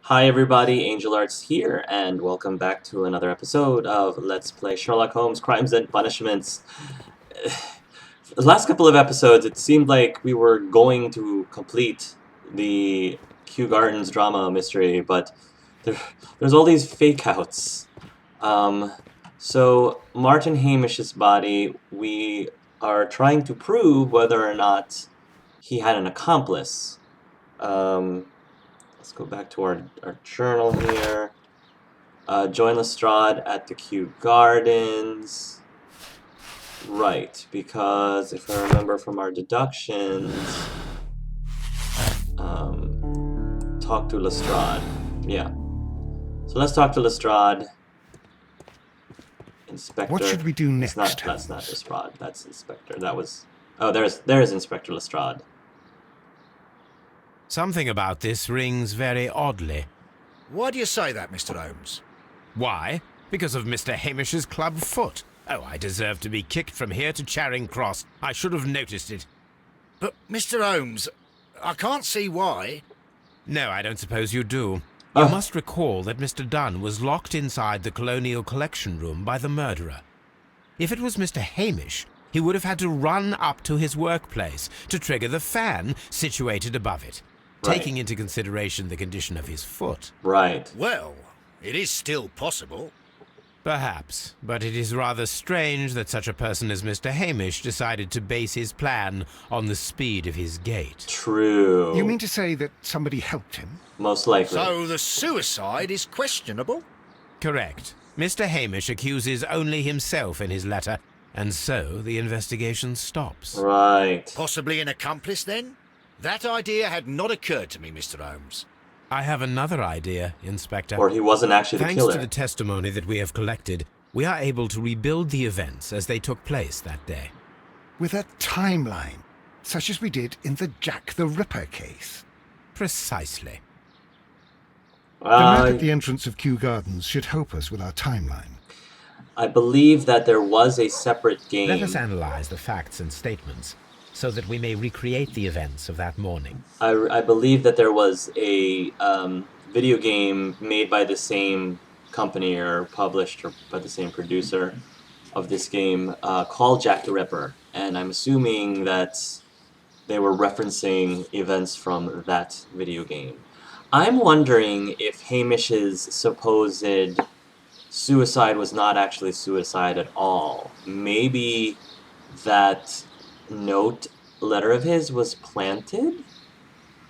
Hi everybody, Angel Arts here, and welcome back to another episode of Let's Play Sherlock Holmes Crimes and Punishments. The last couple of episodes, it seemed like we were going to complete the Kew Gardens drama mystery, but there's all these fake outs. So, Martin Hamish's body, we are trying to prove whether or not he had an accomplice. Um, Let's go back to our journal here. Join Lestrade at the Kew Gardens. Right, because if I remember from our deductions, talk to Lestrade. Yeah. So let's talk to Lestrade. Inspector. What should we do next? That's not Lestrade. That's Inspector. That was. Oh, there's Inspector Lestrade. Something about this rings very oddly. Why do you say that, Mr. Holmes? Why? Because of Mr. Hamish's club foot. Oh, I deserve to be kicked from here to Charing Cross. I should have noticed it. But, Mr. Holmes, I can't see why. No, I don't suppose you do. You must recall that Mr. Dunn was locked inside the Colonial Collection Room by the murderer. If it was Mr. Hamish, he would have had to run up to his workplace to trigger the fan situated above it, taking into consideration the condition of his foot. Right. Well, it is still possible. Perhaps, but it is rather strange that such a person as Mr. Hamish decided to base his plan on the speed of his gait. True. You mean to say that somebody helped him? Most likely. So the suicide is questionable? Correct. Mr. Hamish accuses only himself in his letter, and so the investigation stops. Right. Possibly an accomplice, then? That idea had not occurred to me, Mr. Holmes. I have another idea, Inspector. Or he wasn't actually the Thanks killer. to the testimony that we have collected, we are able to rebuild the events as they took place that day. With a timeline, such as we did in the Jack the Ripper case. Precisely. The map at the entrance of Kew Gardens should help us with our timeline. I believe that there was a separate game. Let us analyze the facts and statements, so that we may recreate the events of that morning. I believe that there was a video game made by the same company or published or by the same producer of this game called Jack the Ripper, and I'm assuming that they were referencing events from that video game. I'm wondering if Hamish's supposed suicide was not actually suicide at all. Maybe that letter of his was planted?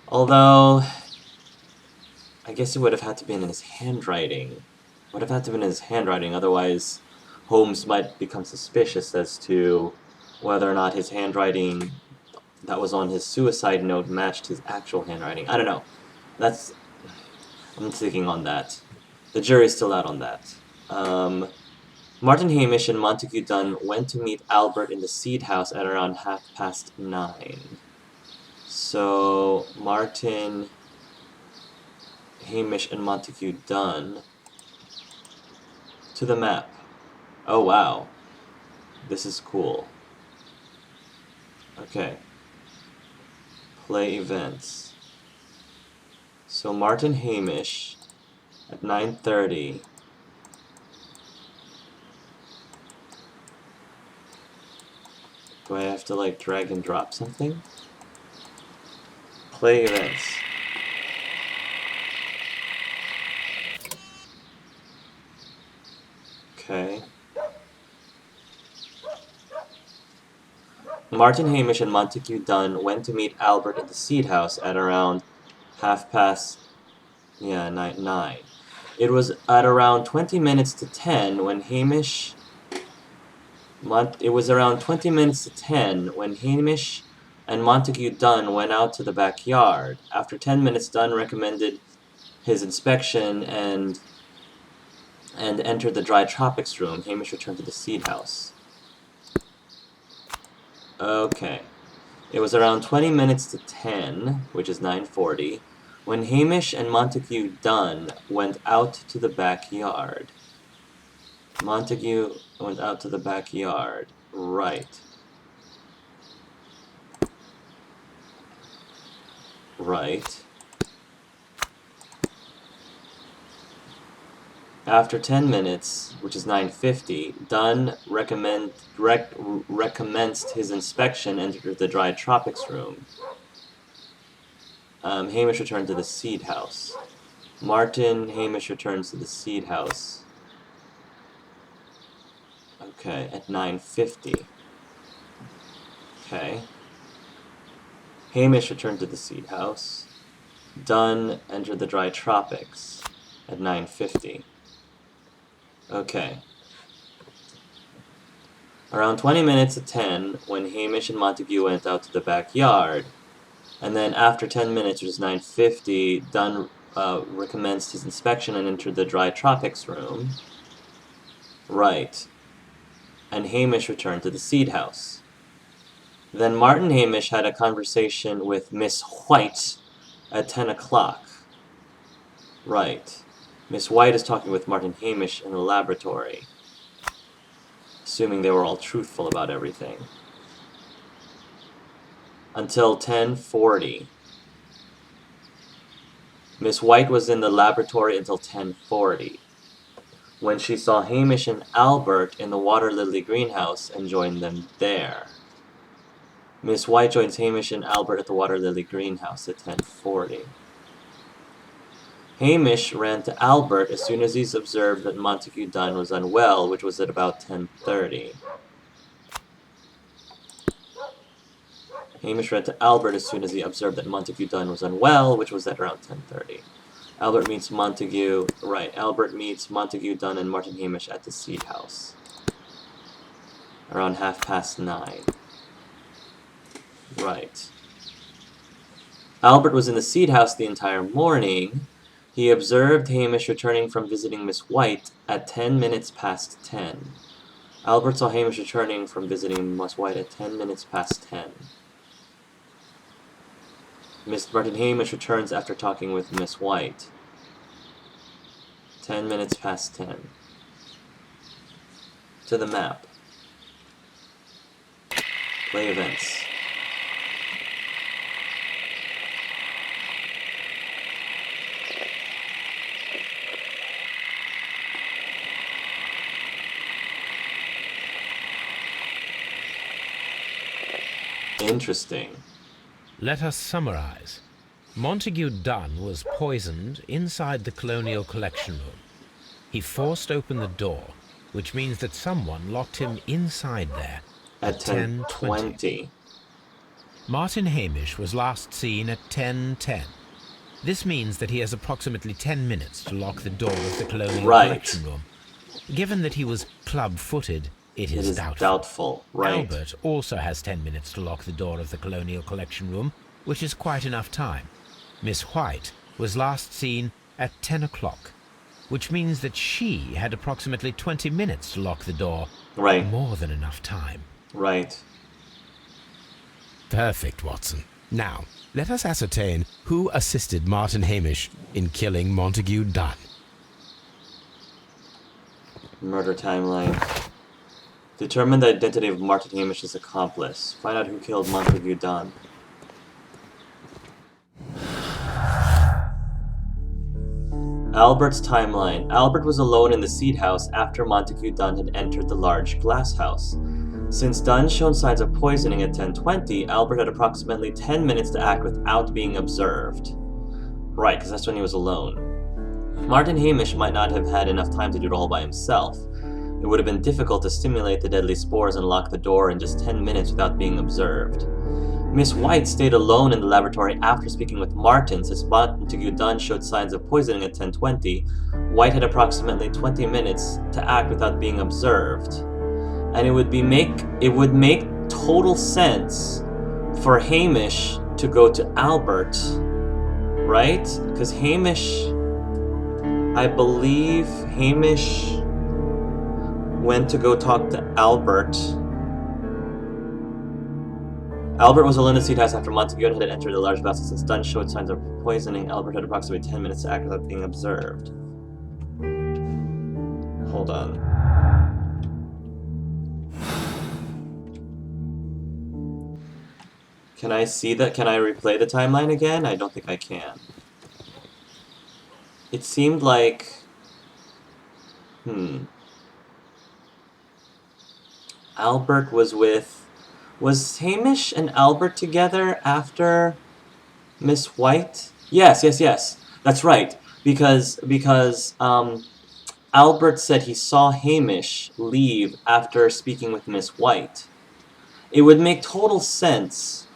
Although, I guess it would have had to be in his handwriting. Would have had to be in his handwriting, otherwise Holmes might become suspicious as to whether or not his handwriting that was on his suicide note matched his actual handwriting. I don't know. I'm thinking on that. The jury's still out on that. Martin Hamish and Montague Dunn went to meet Albert in the Seed House at around 9:30. So, Martin, Hamish, and Montague Dunn to the map. Oh, wow. This is cool. Okay. Play events. So, Martin Hamish at 9:30. Do I have to, like, drag and drop something? Play events. Okay. Martin Hamish and Montague Dunn went to meet Albert at the Seed House at around 9:30. It was at around 20 minutes to 10 when Hamish... It was around 20 minutes to 10 when Hamish and Montague Dunn went out to the backyard. After 10 minutes, Dunn recommended his inspection and entered the dry tropics room. Hamish returned to the Seed House. Okay. It was around 20 minutes to 10, which is 9:40, when Hamish and Montague Dunn went out to the backyard. Montague went out to the backyard. Right. Right. After 10 minutes, which is 9:50, Dunn recommenced his inspection and entered the dry tropics room. Hamish returned to the seed house. Hamish returns to the seed house. Okay, at 9:50. Okay. Hamish returned to the seed house. Dunn entered the dry tropics at 9:50. Okay. Around 20 minutes to 10, when Hamish and Montague went out to the backyard, and then after 10 minutes, which is 9:50, Dunn recommenced his inspection and entered the dry tropics room. Right. And Hamish returned to the seed house. Then Martin Hamish had a conversation with Miss White at 10 o'clock. Right. Miss White is talking with Martin Hamish in the laboratory. Assuming they were all truthful about everything. Until 10:40. Miss White was in the laboratory until 10:40, when she saw Hamish and Albert in the water lily greenhouse and joined them there. Miss White joins Hamish and Albert at the water lily greenhouse at 10:40. Hamish ran to Albert as soon as he observed that Montague Dunn was unwell, which was at about 10:30. Hamish ran to Albert as soon as he observed that Montague Dunn was unwell, which was at around 10:30. Albert meets Montague Dunn and Martin Hamish at the seed house. Around 9:30. Right. Albert was in the seed house the entire morning. He observed Hamish returning from visiting Miss White at 10 minutes past 10. Albert saw Hamish returning from visiting Miss White at 10 minutes past 10. Martin Hamish returns after talking with Miss White. 10 minutes past 10. To the map. Play events. Interesting. Let us summarize. Montague Dunn was poisoned inside the Colonial Collection Room. He forced open the door, which means that someone locked him inside there At 10:20. Martin Hamish was last seen at 10:10. This means that he has approximately 10 minutes to lock the door of the Colonial Collection Room. Given that he was club-footed, it is doubtful. Right. Albert also has 10 minutes to lock the door of the Colonial Collection Room, which is quite enough time. Miss White was last seen at 10 o'clock, which means that she had approximately 20 minutes to lock the door. Right. More than enough time. Right. Perfect, Watson. Now, let us ascertain who assisted Martin Hamish in killing Montague Dunn. Murder timeline. Determine the identity of Martin Hamish's accomplice. Find out who killed Montague Dunn. Albert's timeline. Albert was alone in the seed house after Montague Dunn had entered the large glass house. Since Dunn showed signs of poisoning at 10:20, Albert had approximately 10 minutes to act without being observed. Right, because that's when he was alone. Martin Hamish might not have had enough time to do it all by himself. It would have been difficult to stimulate the deadly spores and lock the door in just 10 minutes without being observed. Miss White stayed alone in the laboratory after speaking with Martin. Since Montague Dunn showed signs of poisoning at 10:20, White had approximately 20 minutes to act without being observed. And it would make total sense for Hamish to go to Albert, right? Because I believe Hamish went to go talk to Albert. Albert was alone in the seed house after Montague had entered the large vessel. Since Dunn showed signs of poisoning, Albert had approximately 10 minutes to act without being observed. Hold on. Can I see that? Can I replay the timeline again? I don't think I can. It seemed like Hmm. Albert was with... Was Hamish and Albert together after Miss White? Yes. That's right. Because Albert said he saw Hamish leave after speaking with Miss White. It would make total sense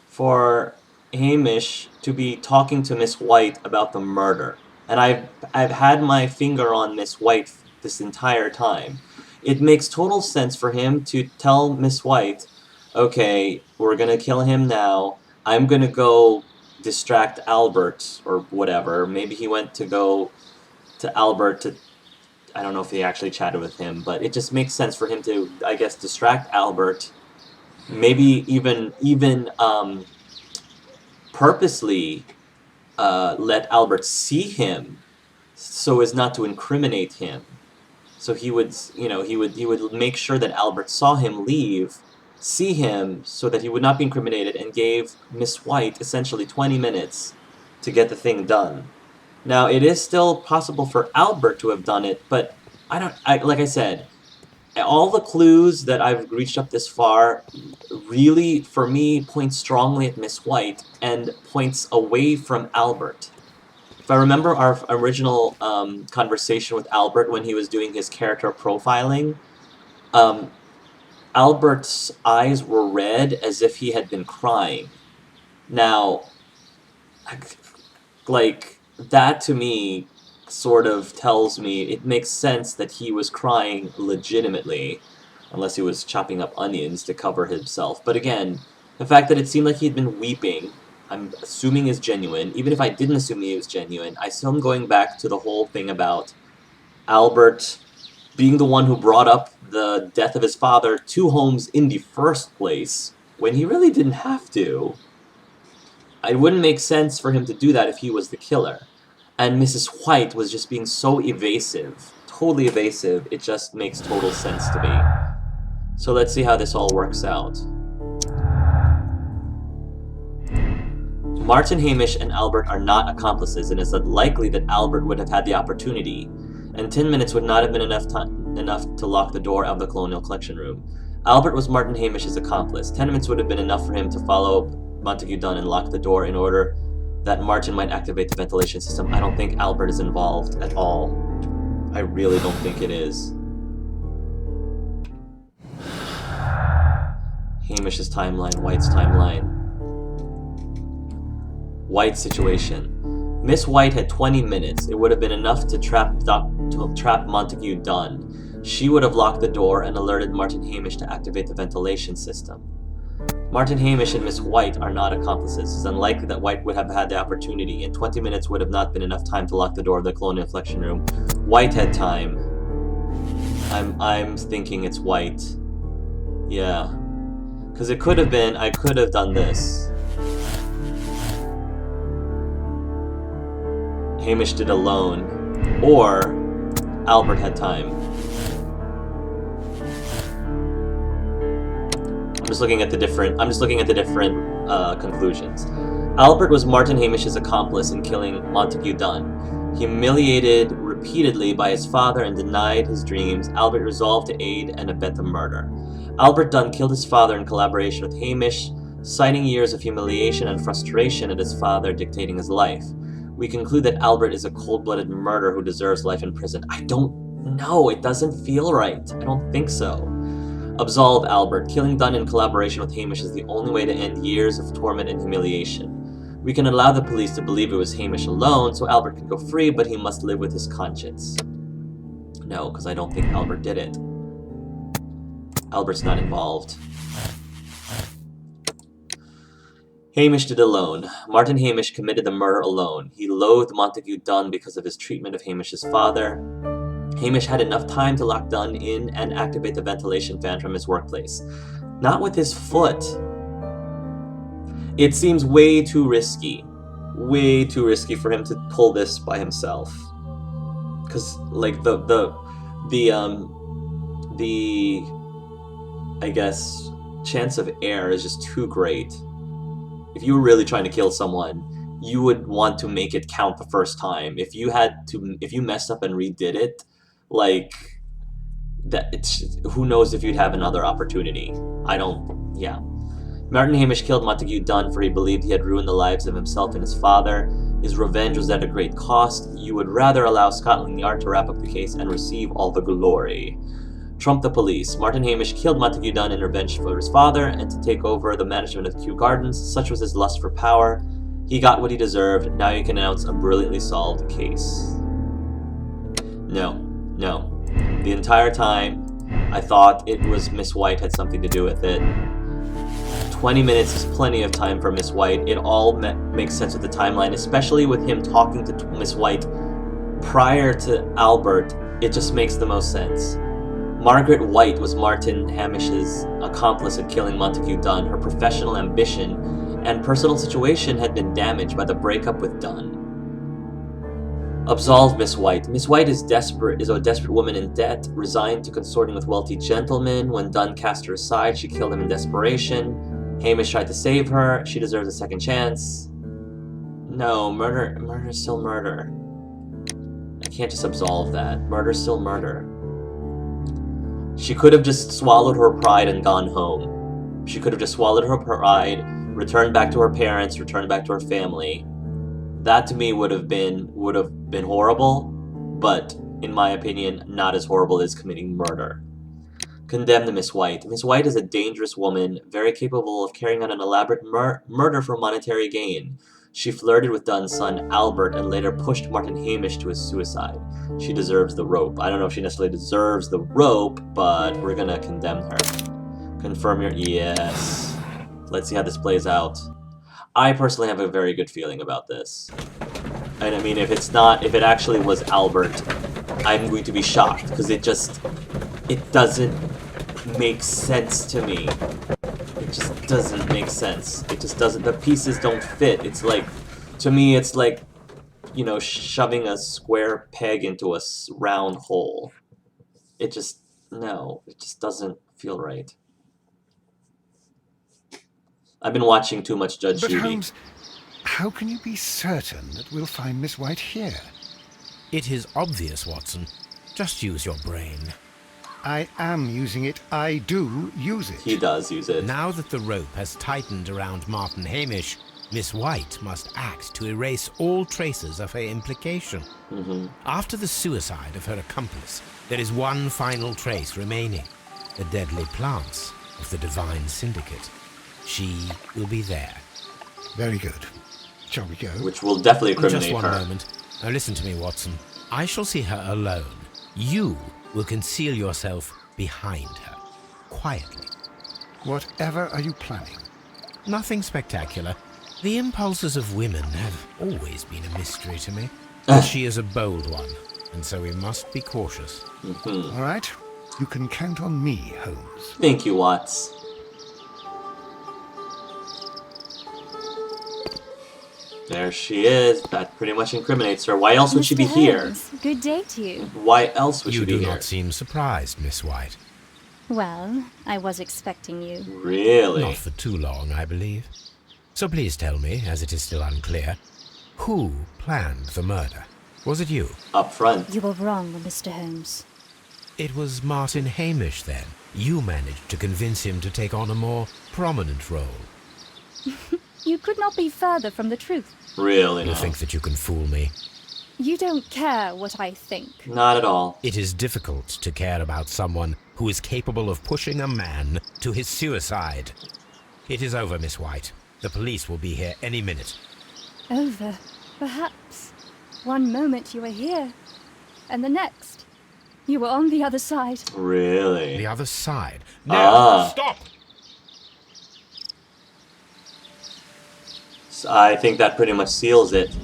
for Hamish to be talking to Miss White about the murder. And I've had my finger on Miss White this entire time. It makes total sense for him to tell Miss White, okay, we're gonna kill him now. I'm gonna go distract Albert or whatever. Maybe he went to go to Albert to... I don't know if he actually chatted with him, but it just makes sense for him to, I guess, distract Albert. Maybe even purposely let Albert see him so as not to incriminate him. So he would, he would make sure that Albert saw him leave, see him, so that he would not be incriminated, and gave Miss White essentially 20 minutes to get the thing done. Now, it is still possible for Albert to have done it, but like I said, all the clues that I've reached up this far really, for me, point strongly at Miss White and points away from Albert. If I remember our original conversation with Albert when he was doing his character profiling, Albert's eyes were red as if he had been crying. Now, like, that to me sort of tells me it makes sense that he was crying legitimately, unless he was chopping up onions to cover himself. But again, the fact that it seemed like he'd been weeping, I'm assuming is genuine. Even if I didn't assume he was genuine, I still am going back to the whole thing about Albert being the one who brought up the death of his father to Holmes in the first place, when he really didn't have to. It wouldn't make sense for him to do that if he was the killer. And Mrs. White was just being so evasive, totally evasive, it just makes total sense to me. So let's see how this all works out. Martin, Hamish, and Albert are not accomplices, and it's unlikely that Albert would have had the opportunity, and 10 minutes would not have been enough to lock the door of the Colonial Collection Room. Albert was Martin Hamish's accomplice. 10 minutes would have been enough for him to follow Montague Dunn and lock the door in order that Martin might activate the ventilation system. I don't think Albert is involved at all. I really don't think it is. Hamish's timeline, White's timeline. White's situation. Miss White had 20 minutes. It would have been enough to trap Montague Dunn. She would have locked the door and alerted Martin Hamish to activate the ventilation system. Martin Hamish and Miss White are not accomplices. It's unlikely that White would have had the opportunity, and 20 minutes would have not been enough time to lock the door of the Colonial Collection Room. White had time. I'm thinking it's White. Yeah. Because it could have been, I could have done this. Hamish did alone, or Albert had time. I'm just looking at the different conclusions. Albert was Martin Hamish's accomplice in killing Montague Dunn. Humiliated repeatedly by his father and denied his dreams, Albert resolved to aid and abet the murder. Albert Dunn killed his father in collaboration with Hamish, citing years of humiliation and frustration at his father dictating his life. We conclude that Albert is a cold-blooded murderer who deserves life in prison. I don't know. It doesn't feel right. I don't think so. Absolve Albert. Killing Dunn in collaboration with Hamish is the only way to end years of torment and humiliation. We can allow the police to believe it was Hamish alone, so Albert can go free, but he must live with his conscience. No, because I don't think Albert did it. Albert's not involved. Hamish did alone. Martin Hamish committed the murder alone. He loathed Montague Dunn because of his treatment of Hamish's father. Hamish had enough time to lock Dunn in and activate the ventilation fan from his workplace. Not with his foot. It seems way too risky. Way too risky for him to pull this by himself. Because, like, the I guess, chance of error is just too great. If you were really trying to kill someone, you would want to make it count the first time. If you messed up and redid it, like who knows if you'd have another opportunity. Yeah. Martin Hamish killed Montague Dunn for he believed he had ruined the lives of himself and his father. His revenge was at a great cost. You would rather allow Scotland Yard to wrap up the case and receive all the glory. Trump the police. Martin Hamish killed Montague Dunn in revenge for his father and to take over the management of Kew Gardens. Such was his lust for power. He got what he deserved. Now you can announce a brilliantly solved case. No. The entire time, I thought it was Miss White had something to do with it. 20 minutes is plenty of time for Miss White. It all makes sense with the timeline, especially with him talking to Miss White prior to Albert. It just makes the most sense. Margaret White was Martin Hamish's accomplice in killing Montague Dunn. Her professional ambition and personal situation had been damaged by the breakup with Dunn. Absolve Miss White. Miss White is a desperate woman in debt, resigned to consorting with wealthy gentlemen. When Dunn cast her aside, she killed him in desperation. Hamish tried to save her. She deserves a second chance. No, murder is still murder. I can't just absolve that. Murder is still murder. She could have just swallowed her pride and gone home. She could have just swallowed her pride, returned back to her parents, returned back to her family. That to me would have been horrible, but in my opinion, not as horrible as committing murder. Condemn the Miss White. Miss White is a dangerous woman, very capable of carrying out an elaborate murder for monetary gain. She flirted with Dunn's son, Albert, and later pushed Martin Hamish to his suicide. She deserves the rope. I don't know if she necessarily deserves the rope, but we're gonna condemn her. Confirm your... Yes. Let's see how this plays out. I personally have a very good feeling about this. And I mean, if it actually was Albert, I'm going to be shocked, because it doesn't make sense to me. It just doesn't make sense. It just doesn't, the pieces don't fit. It's like, to me, it's like, you know, shoving a square peg into a round hole. It just doesn't feel right. I've been watching too much Judge Judy. But Holmes, how can you be certain that we'll find Miss White here? It is obvious, Watson. Just use your brain. I am using it. I do use it. He does use it. Now that the rope has tightened around Martin Hamish, Miss White must act to erase all traces of her implication. After the suicide of her accomplice, there is one final trace remaining. The deadly plants of the Divine Syndicate. She will be there. Very good. Shall we go? Which will definitely incriminate Just one her. moment. Now listen to me, Watson. I shall see her alone. You will conceal yourself behind her. Quietly. Whatever are you planning? Nothing spectacular. The impulses of women have always been a mystery to me. But she is a bold one, and so we must be cautious. All right. You can count on me, Holmes. Thank you, Watts. There she is. That pretty much incriminates her. Why else would she be here? Holmes, good day to you. Why else would You she be do here? not seem surprised, Miss White. Well, I was expecting you. Really? Not for too long, I believe. So please tell me, as it is still unclear, who planned the murder? Was it you? Up front. You were wrong, Mr. Holmes. It was Martin Hamish, then. You managed to convince him to take on a more prominent role. You could not be further from the truth. Really? You No. think that you can fool me? You don't care what I think. Not at all. It is difficult to care about someone who is capable of pushing a man to his suicide. It is over, Miss White. The police will be here any minute. Over, perhaps. One moment you were here, and the next, you were on the other side. Really? The other side. No, Ah. stop! I think that pretty much seals it.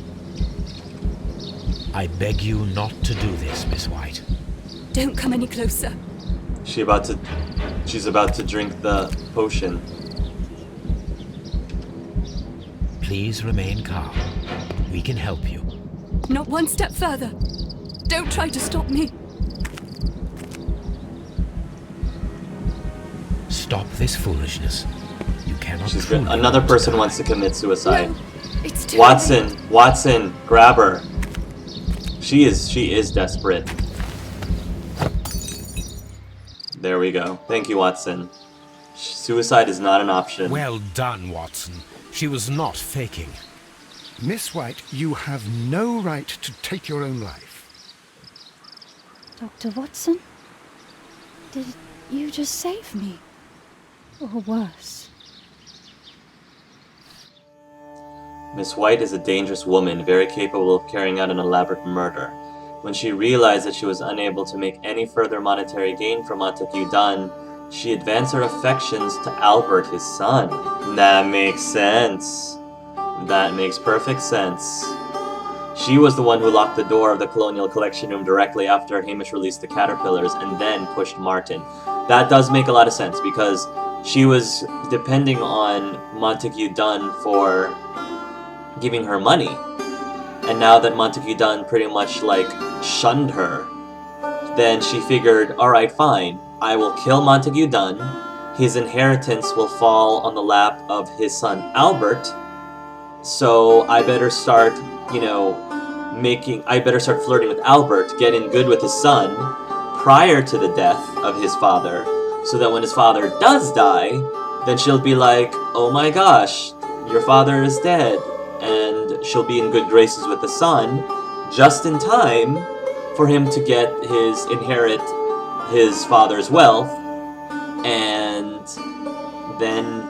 I beg you not to do this, Miss White. Don't come any closer. She's about to drink the potion. Please remain calm. We can help you. Not one step further. Don't try to stop me. Stop this foolishness. You cannot She's truly another want to person die. wants to commit suicide. It's too Watson, grab her. She is desperate. There we go. Thank you, Watson. Suicide is not an option. Well done, Watson. She was not faking. Miss White, you have no right to take your own life. Dr. Watson? Did you just save me? Or worse? Miss White is a dangerous woman, very capable of carrying out an elaborate murder. When she realized that she was unable to make any further monetary gain from Montague Dunn, she advanced her affections to Albert, his son. That makes sense. That makes perfect sense. She was the one who locked the door of the Colonial Collection Room directly after Hamish released the caterpillars and then pushed Martin. That does make a lot of sense because she was depending on Montague Dunn for giving her money. And now that Montague Dunn pretty much like shunned her, then she figured, alright, fine, I will kill Montague Dunn, his inheritance will fall on the lap of his son Albert, so I better start, I better start flirting with Albert, getting good with his son, prior to the death of his father, so that when his father does die, then she'll be like, oh my gosh, your father is dead, and she'll be in good graces with the son, just in time for him to inherit his father's wealth, and then,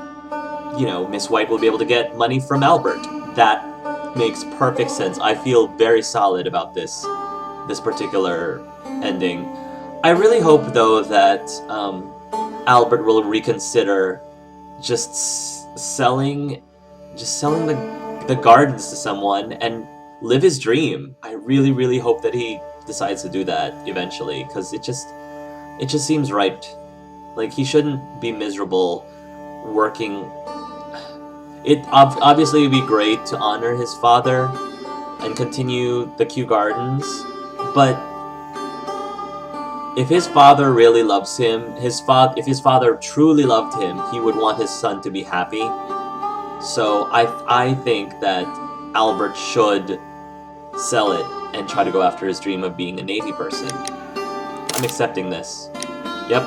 Miss White will be able to get money from Albert. That makes perfect sense. I feel very solid about this particular ending. I really hope, though, that Albert will reconsider just selling the gardens to someone and live his dream. I really, really hope that he decides to do that eventually, because it just seems right. Like, he shouldn't be miserable working. It obviously would be great to honor his father and continue the Kew Gardens, but if his father really loves him, if his father truly loved him, he would want his son to be happy. So I think that Albert should sell it and try to go after his dream of being a Navy person. I'm accepting this. Yep.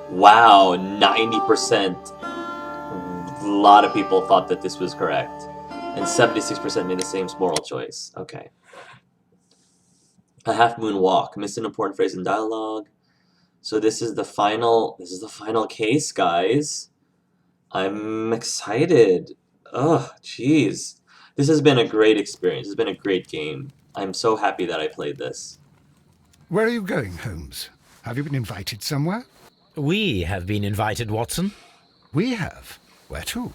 Wow, 90%. A lot of people thought that this was correct. And 76% made the same moral choice. Okay. A half moon walk. Missed an important phrase in dialogue. So this is the final case, guys. I'm excited. Oh, jeez. This has been a great experience. It's been a great game. I'm so happy that I played this. Where are you going, Holmes? Have you been invited somewhere? We have been invited, Watson. We have. Where to?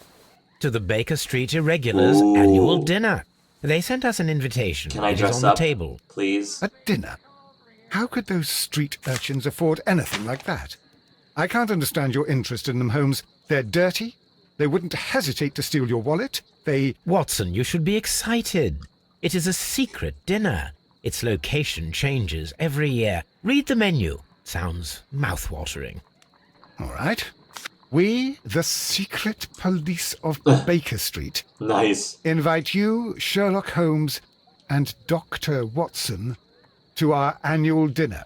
To the Baker Street Irregulars' Ooh. annual dinner. They sent us an invitation. Can I It is dress on the up, table. please? A dinner? How could those street urchins afford anything like that? I can't understand your interest in them, Holmes. They're dirty. They wouldn't hesitate to steal your wallet. Watson, you should be excited. It is a secret dinner. Its location changes every year. Read the menu. Sounds mouth-watering. All right. We, the secret police of Baker Street, Nice. invite you, Sherlock Holmes, and Dr. Watson to our annual dinner.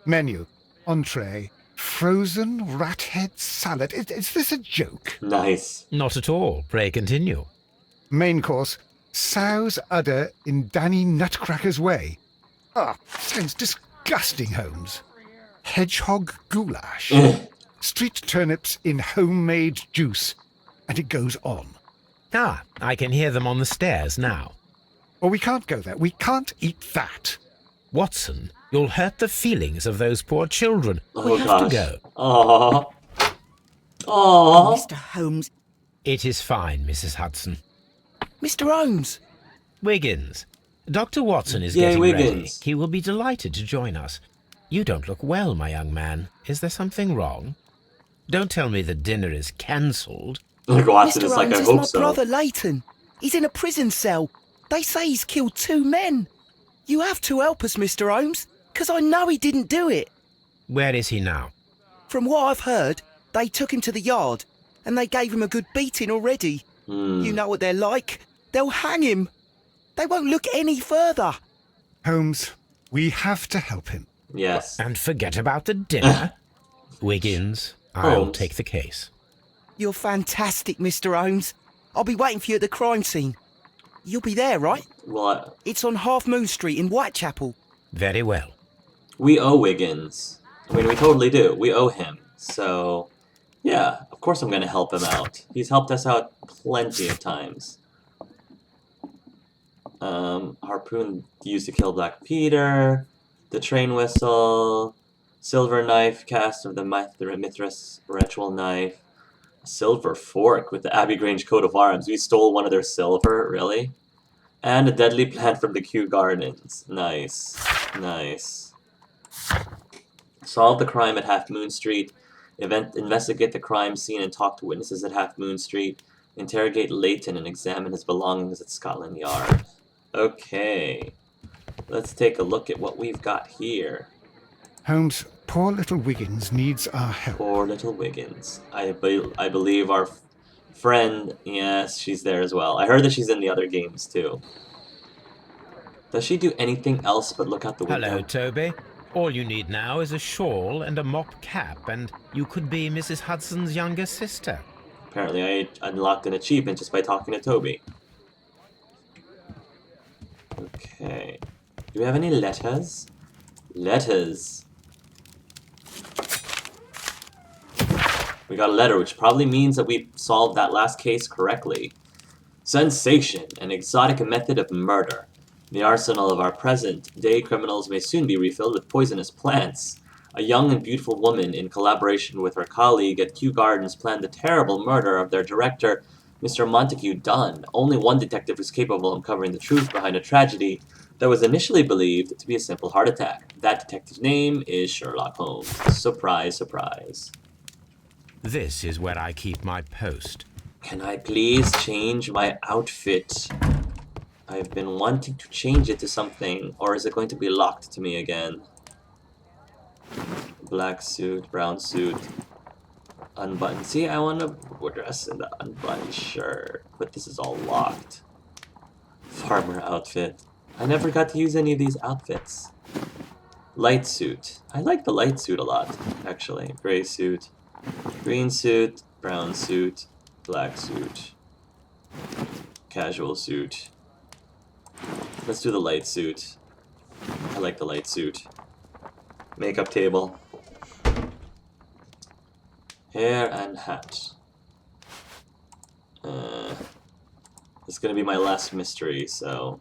Menu, entree, frozen rat head salad. Is this a joke? Nice. Not at all. Pray continue. Main course, sow's udder in Danny Nutcracker's way. Sounds disgusting, Holmes. Hedgehog goulash. Street turnips in homemade juice. And it goes on. I can hear them on the stairs now. Oh, we can't go there. We can't eat that. Watson, you'll hurt the feelings of those poor children. Oh, We have gosh. to go. Aww. Aww. Mr. Holmes. It is fine, Mrs. Hudson. Mr. Holmes. Wiggins. Dr. Watson is Yay, getting ready. Wiggins. He will be delighted to join us. You don't look well, my young man. Is there something wrong? Don't tell me the dinner is cancelled. Like Watson Mr. is like, Holmes I is hope my so. brother Leighton. He's in a prison cell. They say he's killed 2 men. You have to help us, Mr. Holmes, because I know he didn't do it. Where is he now? From what I've heard, they took him to the yard, and they gave him a good beating already. Hmm. You know what they're like. They'll hang him. They won't look any further. Holmes, we have to help him. Yes. And forget about the dinner. Wiggins, I'll Holmes. take the case. You're fantastic, Mr. Holmes. I'll be waiting for you at the crime scene. You'll be there, right? Well, It's on Half Moon Street in Whitechapel. Very well. we owe Wiggins. I mean, we totally do. We owe him. So, yeah, of course I'm going to help him out. He's helped us out plenty of times. Harpoon used to kill Black Peter. The train whistle. Silver knife cast of the Mithras ritual knife. Silver fork with the Abbey Grange coat of arms. We stole one of their silver, really? And a deadly plant from the Kew Gardens. Nice. Nice. Solve the crime at Half Moon Street. Investigate the crime scene and talk to witnesses at Half Moon Street. Interrogate Leighton and examine his belongings at Scotland Yard. Okay. Let's take a look at what we've got here. Holmes, poor little Wiggins needs our help. Poor little Wiggins. I believe our friend, yes, she's there as well. I heard that she's in the other games too. Does she do anything else but look out the window? Hello, Toby. All you need now is a shawl and a mop cap, and you could be Mrs. Hudson's younger sister. Apparently I unlocked an achievement just by talking to Toby. Okay. Do we have any letters? Letters. We got a letter, which probably means that we solved that last case correctly. Sensation, an exotic method of murder. The arsenal of our present-day criminals may soon be refilled with poisonous plants. A young and beautiful woman, in collaboration with her colleague at Kew Gardens, planned the terrible murder of their director, Mr. Montague Dunn. Only one detective is capable of uncovering the truth behind a tragedy that was initially believed to be a simple heart attack. That detective's name is Sherlock Holmes. Surprise, surprise. This is where I keep my post. Can I please change my outfit? I've been wanting to change it to something, or is it going to be locked to me again? Black suit, brown suit, unbuttoned. See, I want to dress in the unbuttoned shirt, but this is all locked. Farmer outfit. I never got to use any of these outfits. Light suit. I like the light suit a lot, actually. Gray suit, green suit, brown suit, black suit, casual suit. Let's do the light suit. I like the light suit. Makeup table. Hair and hat. This is gonna be my last mystery, so...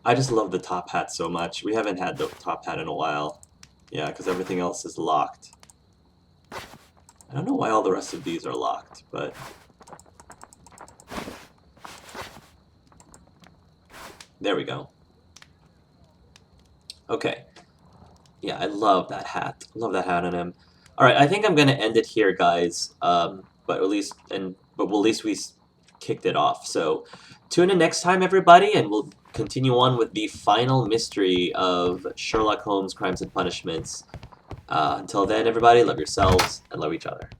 I just love the top hat so much. We haven't had the top hat in a while. Yeah, because everything else is locked. I don't know why all the rest of these are locked, but... There we go. Okay. Yeah, I love that hat. I love that hat on him. Alright, I think I'm gonna end it here, guys. But at least we kicked it off. So, tune in next time, everybody, and we'll continue on with the final mystery of Sherlock Holmes' Crimes and Punishments. Until then, everybody, love yourselves and love each other.